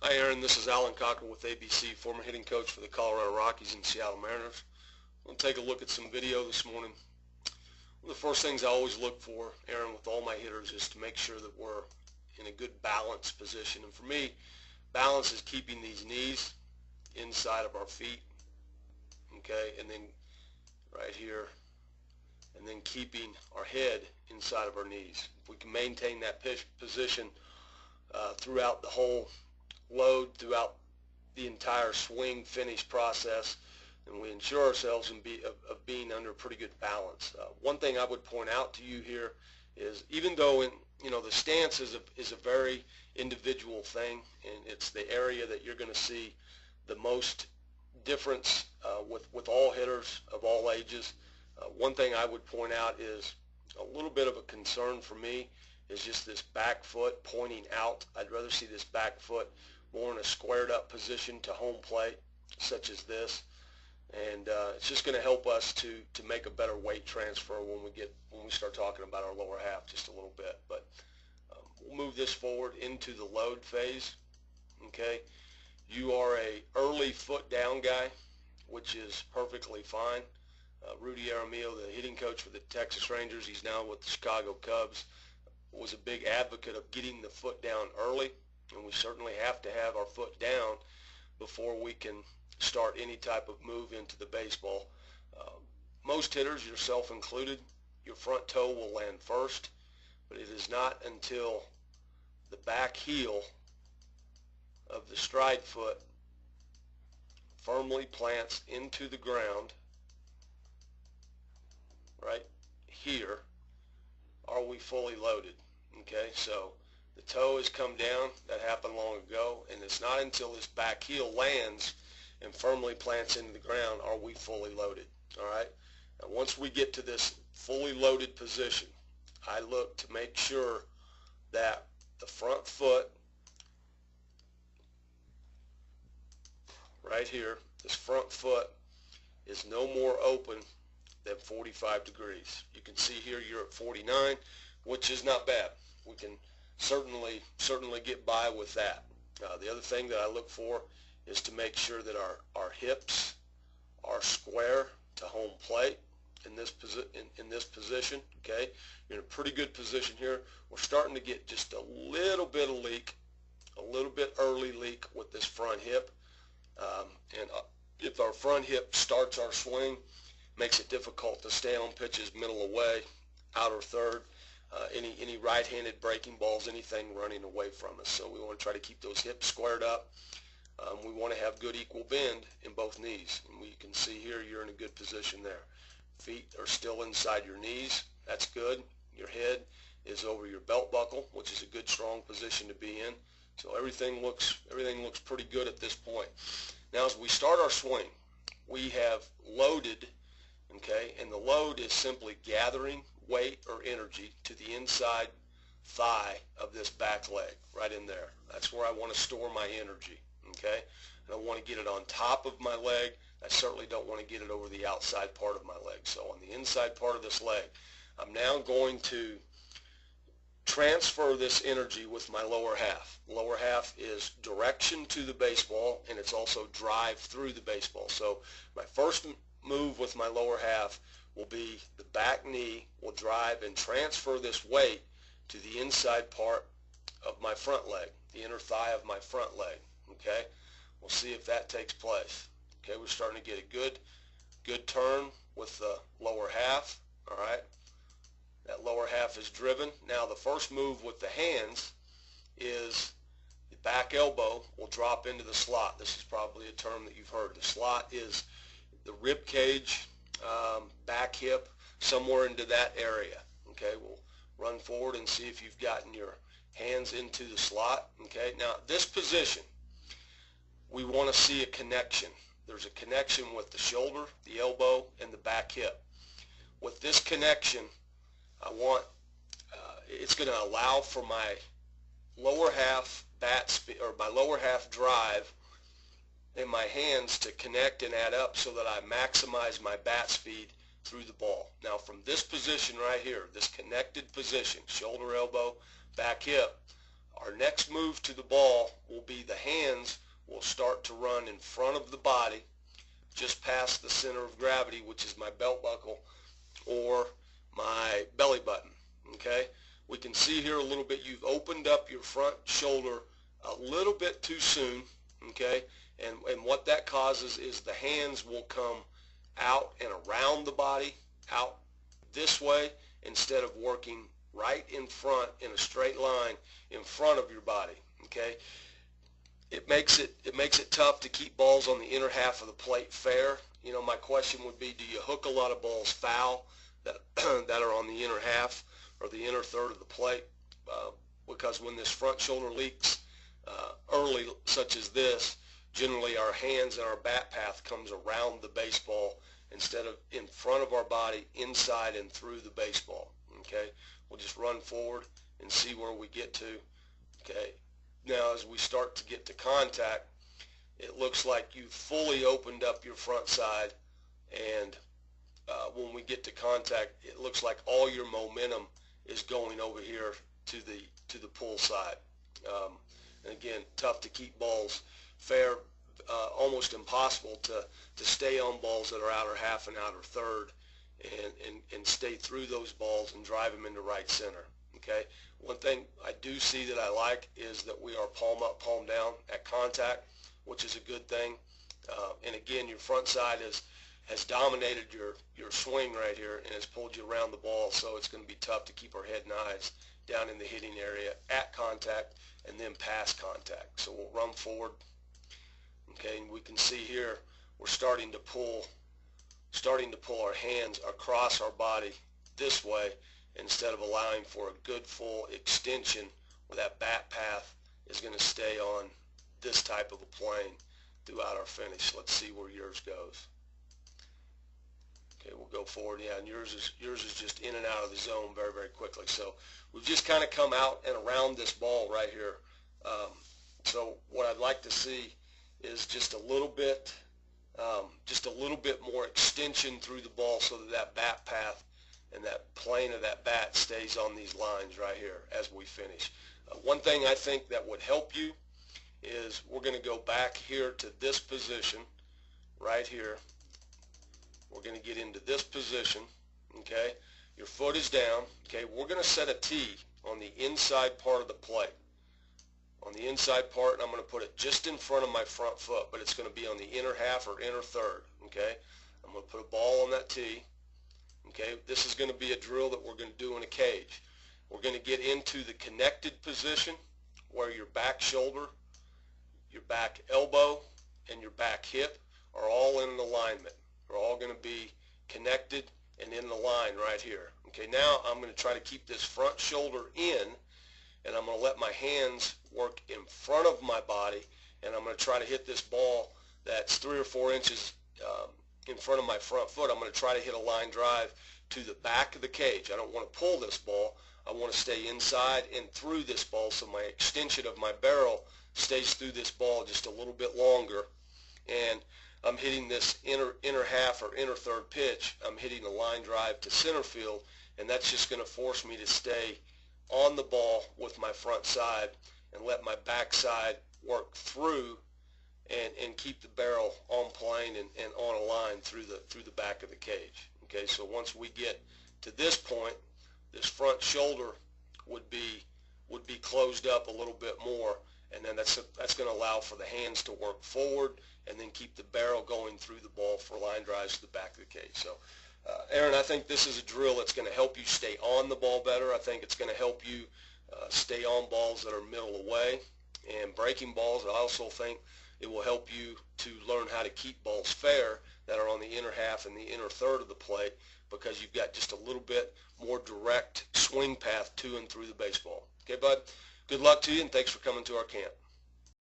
Hi Aaron, this is Alan Cochran with ABC, former hitting coach for the Colorado Rockies and Seattle Mariners. We'll take a look at some video this morning. One of the first things I always look for, Aaron, with all my hitters is to make sure that we're in a good balanced position. And for me, balance is keeping these knees inside of our feet, okay, and then right here, and then keeping our head inside of our knees. If we can maintain that position throughout the whole load, throughout the entire swing finish process, and we ensure ourselves of being under pretty good balance. One thing I would point out to you here is, even though the stance is a very individual thing, and it's the area that you're going to see the most difference with all hitters of all ages. One thing I would point out is a little bit of a concern for me is just this back foot pointing out. I'd rather see this back foot more in a squared up position to home plate, such as this, and it's just going to help us to make a better weight transfer when we start talking about our lower half just a little bit. But we'll move this forward into the load phase. Okay, you are a early foot down guy, which is perfectly fine. Rudy Aramillo, the hitting coach for the Texas Rangers, he's now with the Chicago Cubs, was a big advocate of getting the foot down early, and we certainly have to have our foot down before we can start any type of move into the baseball. Most hitters, yourself included, your front toe will land first, but it is not until the back heel of the stride foot firmly plants into the ground right here are we fully loaded. Okay, so the toe has come down. That happened long ago, and it's not until this back heel lands and firmly plants into the ground are we fully loaded. All right, and once we get to this fully loaded position, I look to make sure that the front foot right here, this front foot, is no more open than 45 degrees. You can see here you're at 49, which is not bad. We can certainly get by with that. The other thing that I look for is to make sure that our hips are square to home plate in this position. Okay, you're in a pretty good position here. We're starting to get just a little bit of leak, a little bit early leak with this front hip, and if our front hip starts our swing, makes it difficult to stay on pitches middle away, outer third, any right-handed breaking balls, anything running away from us. So we want to try to keep those hips squared up. We want to have good equal bend in both knees, and we can see here you're in a good position there. Feet are still inside your knees. That's good. Your head is over your belt buckle, which is a good, strong position to be in. So everything looks pretty good at this point. Now, as we start our swing, we have loaded. Okay, and the load is simply gathering weight or energy to the inside thigh of this back leg, right in there. That's where I want to store my energy. Okay, I don't want to get it on top of my leg. I certainly don't want to get it over the outside part of my leg. So on the inside part of this leg, I'm now going to transfer this energy with my lower half. Lower half is direction to the baseball, and it's also drive through the baseball. So my first move with my lower half will be the back knee will drive and transfer this weight to the inside part of my front leg, the inner thigh of my front leg. Okay, we'll see if that takes place. Okay, we're starting to get a good turn with the lower half. All right, that lower half is driven. Now the first move with the hands is the back elbow will drop into the slot. This is probably a term that you've heard. The slot is the rib cage, back hip, somewhere into that area. Okay, we'll run forward and see if you've gotten your hands into the slot. Okay, now this position, we want to see a connection. There's a connection with the shoulder, the elbow, and the back hip. With this connection, I want, it's going to allow for my lower half bat speed, or my lower half drive, and my hands to connect and add up so that I maximize my bat speed through the ball. Now from this position right here, this connected position, shoulder, elbow, back hip, our next move to the ball will be the hands past the center of gravity, which is my belt buckle or my belly button. Okay, we can see here a little bit, you've opened up your front shoulder a little bit too soon. Okay, and what that causes is the hands will come out and around the body, out this way, instead of working right in front in a straight line in front of your body. Okay, it makes it tough to keep balls on the inner half of the plate fair. You know, my question would be, do you hook a lot of balls foul that that are on the inner half or the inner third of the plate? Because when this front shoulder leaks early, such as this, generally our hands and our bat path comes around the baseball instead of in front of our body, inside and through the baseball. Okay, we'll just run forward and see where we get to. Okay, now as we start to get to contact, it looks like you've fully opened up your front side, and when we get to contact, it looks like all your momentum is going over here to the pull side. And again, tough to keep balls fair, almost impossible to stay on balls that are outer half and outer third and stay through those balls and drive them into right center. Okay, one thing I do see that I like is that we are palm up, palm down at contact, which is a good thing. And again, your front side has dominated your swing right here and has pulled you around the ball, so it's going to be tough to keep our head and eyes down in the hitting area at contact and then past contact. So we'll run forward. Okay, and we can see here we're starting to pull our hands across our body this way instead of allowing for a good full extension where that bat path is going to stay on this type of a plane throughout our finish. Let's see where yours goes. Okay, we'll go forward. Yeah, and yours is just in and out of the zone very, very quickly. So we've just kind of come out and around this ball right here. So what I'd like to see is just a little bit more extension through the ball so that that bat path and that plane of that bat stays on these lines right here as we finish. One thing I think that would help you is we're going to go back here to this position right here. We're going to get into this position. Okay, your foot is down. Okay, we're going to set a tee on the inside part of the plate. On the inside part, and I'm going to put it just in front of my front foot, but it's going to be on the inner half or inner third. Okay, I'm going to put a ball on that tee. Okay, this is going to be a drill that we're going to do in a cage. We're going to get into the connected position where your back shoulder, your back elbow, and your back hip are all in alignment. They're all going to be connected and in the line right here. Okay, now I'm going to try to keep this front shoulder in, and I'm going to let my hands work in front of my body, and I'm going to try to hit this ball that's 3 or 4 inches in front of my front foot. I'm going to try to hit a line drive to the back of the cage. I don't want to pull this ball. I want to stay inside and through this ball, so my extension of my barrel stays through this ball just a little bit longer. And I'm hitting this inner half or inner third pitch. I'm hitting a line drive to center field, and that's just going to force me to stay on the ball with my front side and let my back side work through and keep the barrel on plane and on a line through the back of the cage. Okay, so once we get to this point, this front shoulder would be closed up a little bit more, and then that's going to allow for the hands to work forward and then keep the barrel going through the ball for line drives to the back of the cage. So Aaron, I think this is a drill that's going to help you stay on the ball better. I think it's going to help you stay on balls that are middle away and breaking balls. I also think it will help you to learn how to keep balls fair that are on the inner half and the inner third of the plate, because you've got just a little bit more direct swing path to and through the baseball. Okay, bud? Good luck to you, and thanks for coming to our camp.